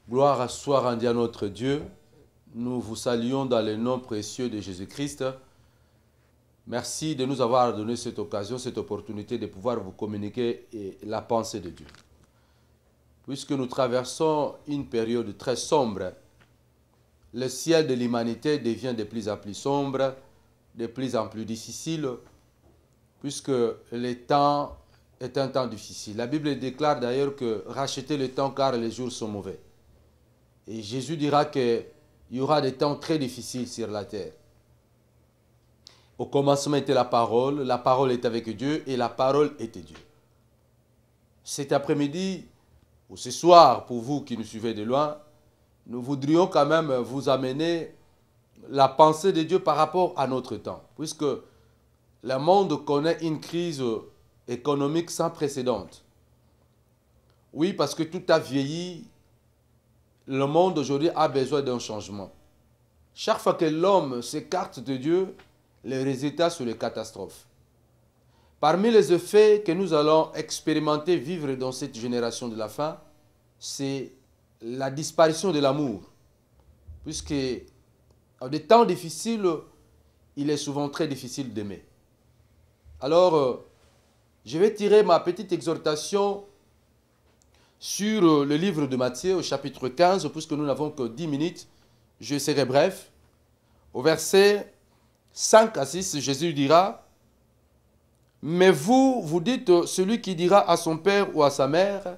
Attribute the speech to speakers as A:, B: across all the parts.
A: Gloire soit rendue à notre Dieu. Nous vous saluons dans le nom précieux de Jésus-Christ. Merci de nous avoir donné cette occasion, cette opportunité de pouvoir vous communiquer la pensée de Dieu. Puisque nous traversons une période très sombre, le ciel de l'humanité devient de plus en plus sombre, de plus en plus difficile, puisque le temps est un temps difficile. La Bible déclare d'ailleurs que rachetez le temps car les jours sont mauvais. Et Jésus dira qu'il y aura des temps très difficiles sur la terre. Au commencement était la parole est avec Dieu et la parole était Dieu. Cet après-midi, ou ce soir, pour vous qui nous suivez de loin, nous voudrions quand même vous amener la pensée de Dieu par rapport à notre temps. Puisque le monde connaît une crise économique sans précédent. Oui, parce que tout a vieilli. Le monde aujourd'hui a besoin d'un changement. Chaque fois que l'homme s'écarte de Dieu, les résultats sont les catastrophes. Parmi les effets que nous allons expérimenter, vivre dans cette génération de la fin, c'est la disparition de l'amour. Puisque en des temps difficiles, il est souvent très difficile d'aimer. Alors, je vais tirer ma petite exhortation sur le livre de Matthieu au chapitre 15, puisque nous n'avons que 10 minutes, je serai bref. Au verset 5 à 6, Jésus dira, « Mais vous, vous dites, celui qui dira à son père ou à sa mère,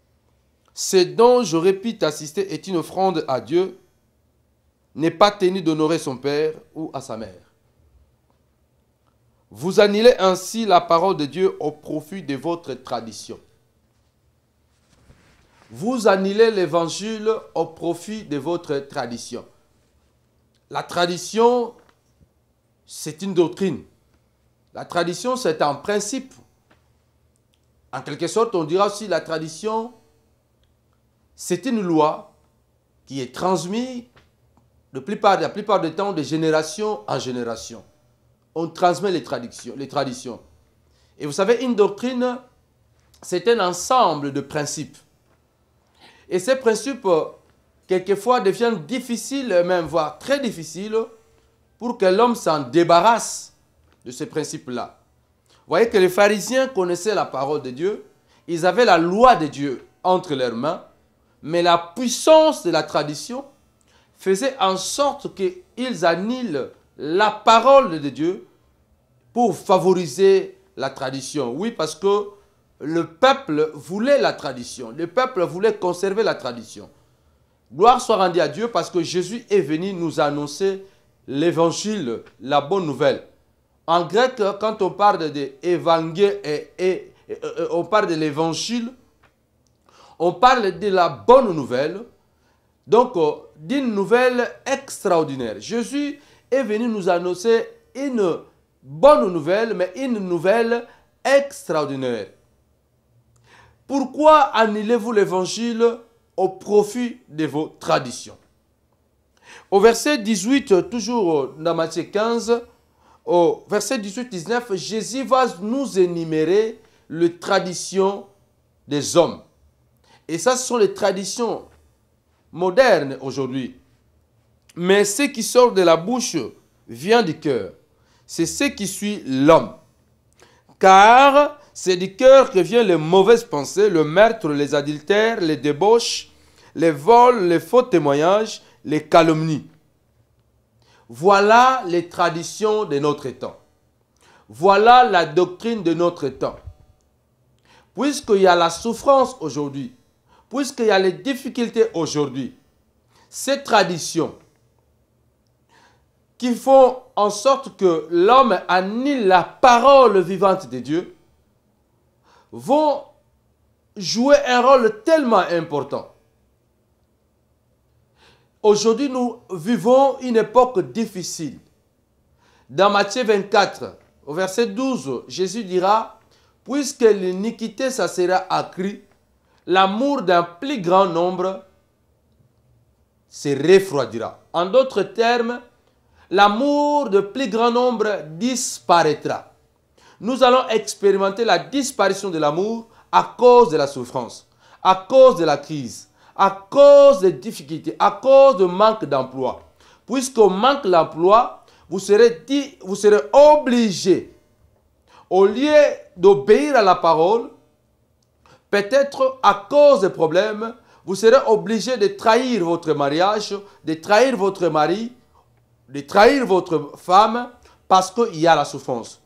A: « Ce dont j'aurais pu t'assister est une offrande à Dieu, n'est pas tenu d'honorer son père ou à sa mère. Vous annulez ainsi la parole de Dieu au profit de votre tradition. » Vous annulez l'évangile au profit de votre tradition. La tradition, c'est une doctrine. La tradition, c'est un principe. En quelque sorte, on dira aussi la tradition, c'est une loi qui est transmise la plupart du temps de génération en génération. On transmet les traditions. Et vous savez, une doctrine, c'est un ensemble de principes. Et ces principes, quelquefois, deviennent difficiles, même voire très difficiles, pour que l'homme s'en débarrasse de ces principes-là. Vous voyez que les pharisiens connaissaient la parole de Dieu, ils avaient la loi de Dieu entre leurs mains, mais la puissance de la tradition faisait en sorte qu'ils annulent la parole de Dieu pour favoriser la tradition. Oui, parce que le peuple voulait la tradition. Le peuple voulait conserver la tradition. Gloire soit rendue à Dieu parce que Jésus est venu nous annoncer l'évangile, la bonne nouvelle. En grec, quand on parle de évangile on parle de l'évangile, on parle de la bonne nouvelle, donc d'une nouvelle extraordinaire. Jésus est venu nous annoncer une bonne nouvelle, mais une nouvelle extraordinaire. Pourquoi annulez-vous l'évangile au profit de vos traditions? Au verset 18, toujours dans Matthieu 15, au verset 18-19, Jésus va nous énumérer les traditions des hommes. Et ça, ce sont les traditions modernes aujourd'hui. Mais ce qui sort de la bouche vient du cœur. C'est ce qui suit l'homme. Car c'est du cœur que viennent les mauvaises pensées, le meurtre, les adultères, les débauches, les vols, les faux témoignages, les calomnies. Voilà les traditions de notre temps. Voilà la doctrine de notre temps. Puisqu'il y a la souffrance aujourd'hui, puisqu'il y a les difficultés aujourd'hui, ces traditions qui font en sorte que l'homme annule la parole vivante de Dieu, vont jouer un rôle tellement important. Aujourd'hui, nous vivons une époque difficile. Dans Matthieu 24, au verset 12, Jésus dira, « Puisque l'iniquité, ça sera accrue, l'amour d'un plus grand nombre se refroidira. » En d'autres termes, l'amour de plus grand nombre disparaîtra. Nous allons expérimenter la disparition de l'amour à cause de la souffrance, à cause de la crise, à cause des difficultés, à cause de manque d'emploi. Puisqu'on manque d'emploi, vous serez obligé, au lieu d'obéir à la parole, peut-être à cause des problèmes, vous serez obligé de trahir votre mariage, de trahir votre mari, de trahir votre femme, parce qu'il y a la souffrance.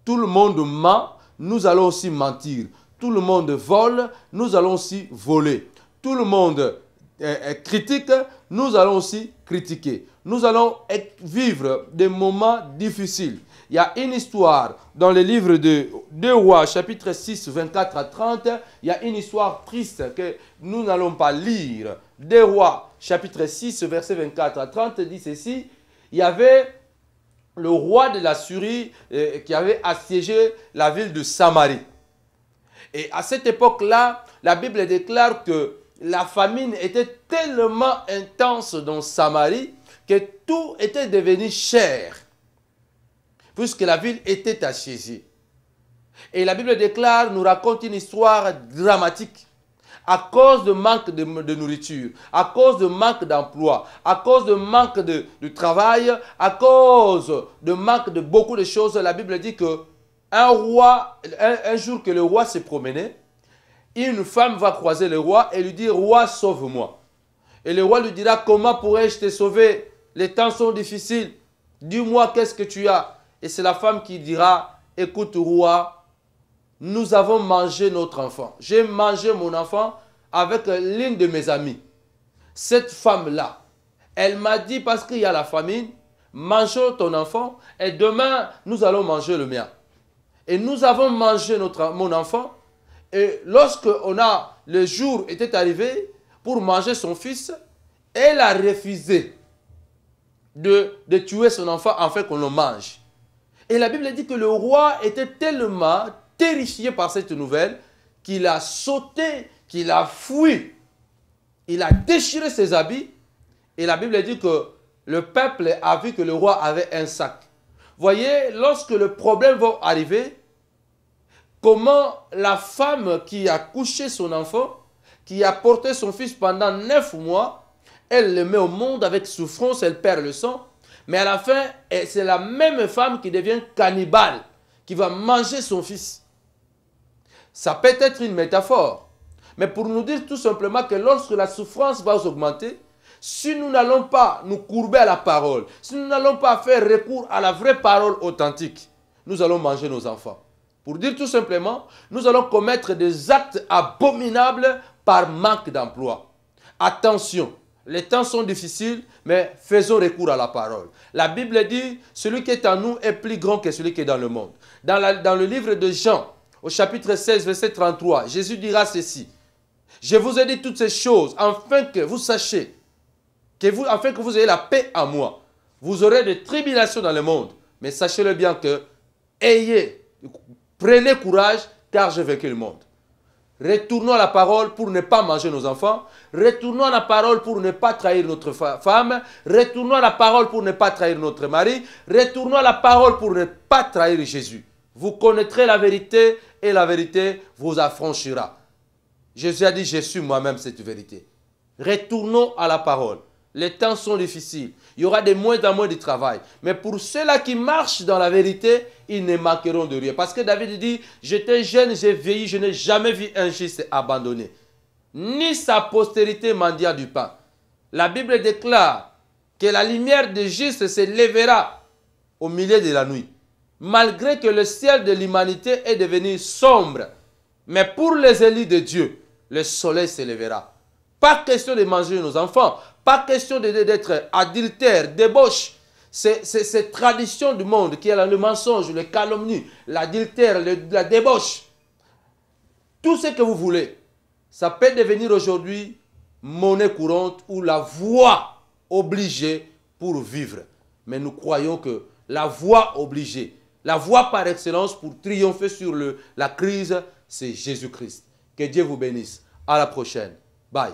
A: Tout le monde ment, nous allons aussi mentir. Tout le monde vole, nous allons aussi voler. Tout le monde critique, nous allons aussi critiquer. Nous allons vivre des moments difficiles. Il y a une histoire dans le livre de 2 Rois, chapitre 6, 24 à 30. Il y a une histoire triste que nous n'allons pas lire. 2 Rois, chapitre 6, verset 24 à 30 dit ceci. Il y avait le roi de la Syrie qui avait assiégé la ville de Samarie. Et à cette époque-là, la Bible déclare que la famine était tellement intense dans Samarie que tout était devenu cher, puisque la ville était assiégée. Et la Bible déclare, nous raconte une histoire dramatique. À cause de manque de nourriture, à cause de manque d'emploi, à cause de manque de travail, à cause de manque de beaucoup de choses, la Bible dit que un jour que le roi se promenait, une femme va croiser le roi et lui dit « Roi, sauve-moi ». Et le roi lui dira « Comment pourrais-je te sauver? Les temps sont difficiles. Dis-moi qu'est-ce que tu as ?» Et c'est la femme qui dira « Écoute, roi, nous avons mangé notre enfant. J'ai mangé mon enfant avec l'une de mes amies. Cette femme-là, elle m'a dit parce qu'il y a la famine, mangeons ton enfant et demain nous allons manger le mien. Et nous avons mangé mon enfant et lorsque le jour était arrivé pour manger son fils, elle a refusé de tuer son enfant afin qu'on le mange. Et la Bible dit que le roi était tellement terrifié par cette nouvelle qu'il a sauté, qu'il a fui. Il a déchiré ses habits. Et la Bible dit que le peuple a vu que le roi avait un sac. Voyez, lorsque le problème va arriver, comment la femme qui a couché son enfant, qui a porté son fils pendant 9 mois, elle le met au monde avec souffrance, elle perd le sang. Mais à la fin, c'est la même femme qui devient cannibale, qui va manger son fils. Ça peut être une métaphore. Mais pour nous dire tout simplement que lorsque la souffrance va augmenter, si nous n'allons pas nous courber à la parole, si nous n'allons pas faire recours à la vraie parole authentique, nous allons manger nos enfants. Pour dire tout simplement, nous allons commettre des actes abominables par manque d'emploi. Attention, les temps sont difficiles, mais faisons recours à la parole. La Bible dit, celui qui est en nous est plus grand que celui qui est dans le monde. Dans le livre de Jean, au chapitre 16, verset 33, Jésus dira ceci. Je vous ai dit toutes ces choses afin que vous sachiez, afin que vous ayez la paix en moi. Vous aurez des tribulations dans le monde, mais sachez-le bien que prenez courage car j'ai vaincu le monde. Retournons à la parole pour ne pas manger nos enfants. Retournons à la parole pour ne pas trahir notre femme. Retournons à la parole pour ne pas trahir notre mari. Retournons à la parole pour ne pas trahir Jésus. Vous connaîtrez la vérité et la vérité vous affranchira. Jésus a dit, je suis moi-même cette vérité. Retournons à la parole. Les temps sont difficiles. Il y aura de moins en moins de travail. Mais pour ceux-là qui marchent dans la vérité, ils ne manqueront de rien. Parce que David dit, j'étais jeune, j'ai vieilli, je n'ai jamais vu un juste abandonné. Ni sa postérité mendiant du pain. La Bible déclare que la lumière des justes se lèvera au milieu de la nuit. Malgré que le ciel de l'humanité est devenu sombre. Mais pour les élus de Dieu, le soleil se lèvera. Pas question de manger nos enfants. Pas question d'être adultère, débauche. C'est tradition du monde qui est le mensonge, le calomnie, l'adultère, la débauche. Tout ce que vous voulez, ça peut devenir aujourd'hui monnaie courante ou la voie obligée pour vivre. Mais nous croyons que la voie obligée, la voie par excellence pour triompher sur la crise, c'est Jésus-Christ. Que Dieu vous bénisse. À la prochaine. Bye.